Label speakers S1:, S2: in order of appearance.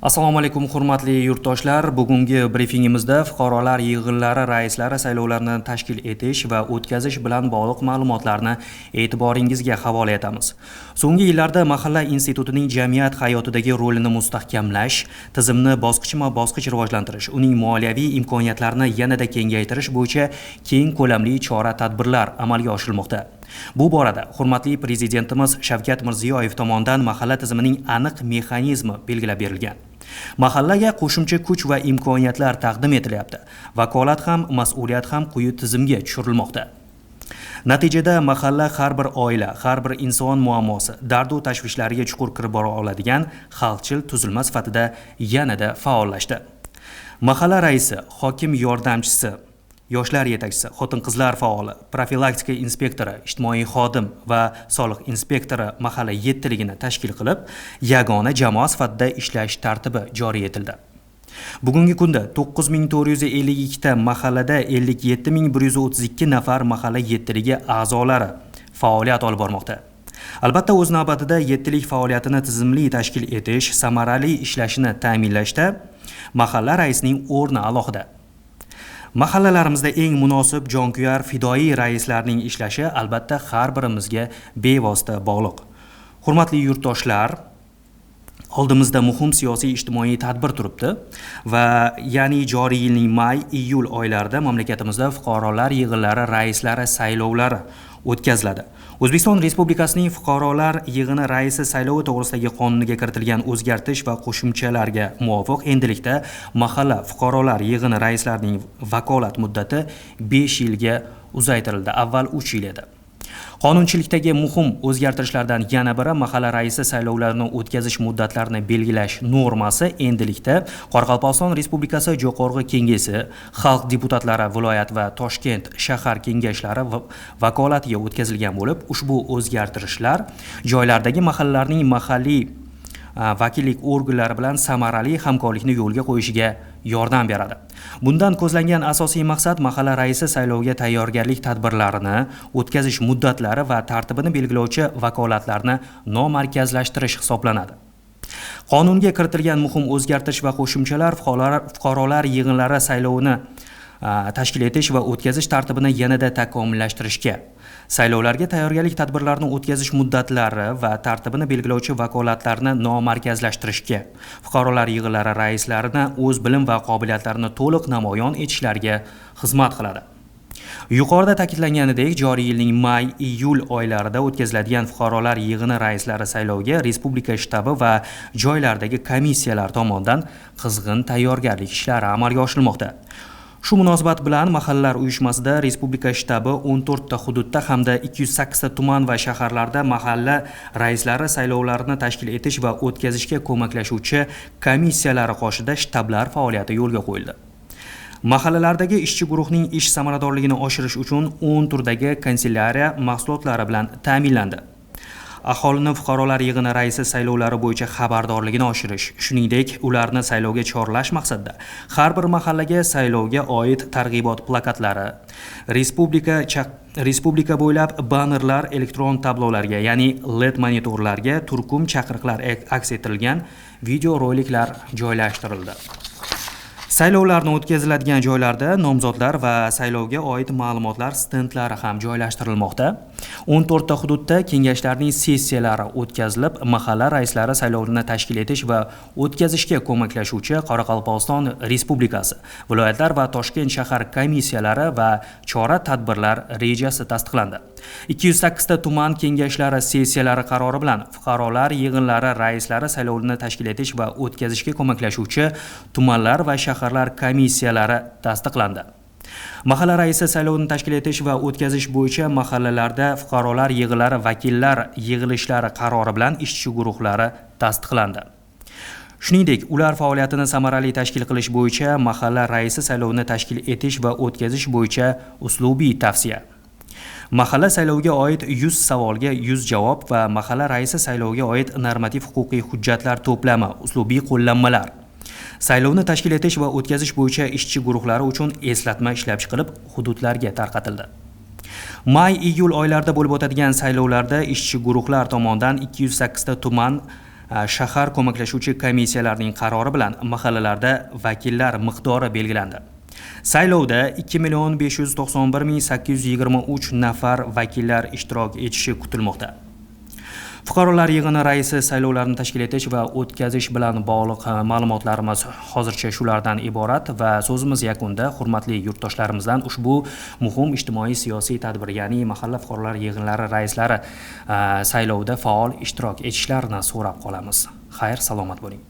S1: Assalomu alaykum hurmatli yurtdoshlar. Bugungi brifingimizda fuqarolar yig'inlari raislari saylovlarini tashkil etish va o'tkazish bilan bog'liq ma'lumotlarni e'tiboringizga havola etamiz. So'nggi yillarda mahalla institutining jamiyat hayotidagi rolini mustahkamlash, tizimni bosqichma-bosqich rivojlantirish, uning moliyaviy imkoniyatlarini yanada kengaytirish bo'yicha keng ko'lamli chora-tadbirlar amalga oshirilmoqda. Bu borada hurmatli prezidentimiz Shavkat Mirziyoyev tomonidan mahalla tizimining aniq mexanizmi belgilab berilgan. Mahallaga qo'shimcha kuch va imkoniyatlar taqdim etilyapti. Vakolat ham, mas'uliyat ham quyi tizimga tushirilmoqda. Natijada mahalla har bir oila, har bir inson muammosi, dardu tashvishlariga chuqur kirib bora oladigan xalqchil tuzilma sifatida yanada faollashdi. Mahalla raisi, hokim yordamchisi, yoshlar yetakchisi, xotin-qizlar faoli, profilaktika inspektori, ijtimoiy xodim va soliq inspektori mahalla yettiligini tashkil qilib, yagona jamoa sifatida ishlash tartibi joriy etildi. Bugungi kunda 9452 ta mahallada 57132 nafar mahalla yettiligi a'zolari faoliyat olib bormoqda. Albatta, o'z navbatida yettilik faoliyatini tizimli tashkil etish, samarali ishlashini ta'minlashda mahalla raisining o'rni alohida. Mahallalarimizda eng munosib, jonkuyar, fidoyi raislarning ishlashi albatta har birimizga bevosita bog'liq. Hurmatli yurtdoshlar, oldimizda muhim siyosiy ijtimoiy tadbir turibdi va ya'ni joriy yilning may-iyul oylarida mamlakatimizda fuqarolar yig'inlari raislari saylovlari o'tkaziladi. O'zbekiston Respublikasining fuqarolar yig'ini raisi saylovi to'g'risidagi qonuniga kiritilgan o'zgartirish va qo'shimchalarga muvofiq endilikda mahalla fuqarolar yig'ini raislarining vakolat muddati 5 yilga uzaytirildi. Avval 3 yil edi. Qonunchilikdagi muhim o'zgartirishlardan yana biri mahalla raisi saylovlarini o'tkazish muddatlarini belgilash normasi endilikda Qoraqalpog'iston Respublikasi Jo'qorg'i Kengesi, xalq deputatlari viloyat va Toshkent shahar kengashlari vakolatiga o'tkazilgan bo'lib, ushbu o'zgartirishlar joylardagi mahallalarning mahalliy vakillik organlari bilan samarali hamkorlikni yo'lga qo'yishiga yordam beradi. Bundan ko'zlangan asosiy maqsad mahalla raisi saylovga tayyorgarlik tadbirlarini o'tkazish muddatlari va tartibini belgilovchi vakolatlarni nomarkazlashtirish hisoblanadi. Qonunga kiritilgan muhim o'zgartirish va qo'shimchalar fuqarolar yig'inlari saylovini tashkil etish va o'tkazish tartibini yanada takomillashtirishga, saylovlarga tayyorgarlik tadbirlarini o'tkazish muddatlari va tartibini belgilovchi vakolatlarni nomarkazlashtirishga, fuqarolar yig'inlari raislarini o'z bilim va qobiliyatlarini to'liq namoyon etishlariga xizmat qiladi. Yuqorida ta'kidlanganidek, joriy yilning may-iyul oylarida o'tkaziladigan fuqarolar yig'ini raislari sayloviga respublika shtabi va joylardagi komissiyalar tomonidan qizg'in tayyorgarlik ishlari amalga oshirilmoqda. Shu munosabat bilan mahallalar uyushmasida respublika shtabi 14 ta hududda hamda 208 ta tuman va shaharlarda mahalla raislari saylovlarini tashkil etish va o'tkazishga ko'maklashuvchi komissiyalari qoshida shtablar faoliyati yo'lga qo'yildi. Mahallalardagi ishchi guruhning ish samaradorligini oshirish uchun 10 turdagi kanselyariya mahsulotlari bilan ta'minlandi. Aholini fuqarolar yig'ini raisi saylovlari bo'yicha xabardorligini oshirish, shuningdek, ularni saylovga chorlash maqsadida har bir mahallaga saylovga oid targ'ibot plakatlari, respublika bo'ylab bannerlar, elektron tablolarga, ya'ni LED monitorlarga turkum chaqiriqlar aks ettirilgan videoroliklar joylashtirildi. Saylovlarni o'tkaziladigan joylarda nomzodlar va saylovga oid ma'lumotlar stendlari ham joylashtirilmoqda. 14 ta hududda kengashlarning sessiyalari o'tkazilib, mahalla raislari saylovini tashkil etish va o'tkazishga ko'maklashuvchi Qoraqalpog'iston Respublikasi, viloyatlar va Toshkent shahar komissiyalari va chora-tadbirlar rejasi tasdiqlandi. 208 ta tuman kengashlari sessiyalari qarori bilan fuqarolar yig'inlari raislari saylovini tashkil etish va o'tkazishga ko'maklashuvchi tumanlar va shaharlar komissiyalari tasdiqlandi. Mahalla raisi saylovini tashkil etish va o'tkazish bo'yicha mahallalarda fuqarolar yig'inlari vakillar yig'ilishlari qarori bilan ishchi guruhlari tasdiqlandi. Shuningdek, ular faoliyatini samarali tashkil qilish bo'yicha mahalla raisi saylovini tashkil etish va o'tkazish bo'yicha uslubiy tavsiya, mahalla sayloviga oid 100 savolga 100 javob va mahalla raisi sayloviga oid normativ huquqiy hujjatlar to'plami, uslubiy qo'llanmalar, saylovni tashkil etish va o'tkazish bo'yicha ishchi guruhlari uchun eslatma ishlab chiqilib, hududlarga tarqatildi. May-iyul oylarida bo'lib o'tadigan saylovlarda ishchi guruhlar tomonidan 208 ta tuman shahar ko'maklashuvchi komissiyalarining qarori bilan mahallalarda vakillar miqdori belgilandi. Saylovda 2.591.823 nafar vakillar ishtirok etishi kutilmoqda. Fuqarolar yig'ini raisi saylovlarni tashkil etish va o'tkazish bilan bog'liq ma'lumotlarimiz hozircha shulardan iborat va so'zimiz yakunida hurmatli yurtdoshlarimizdan ushbu muhim ijtimoiy siyosiy tadbir, ya'ni mahalla fuqarolar yig'inlari raislari saylovda faol ishtirok etishlarini so'rab qolamiz. Xayr, salomat bo'ling.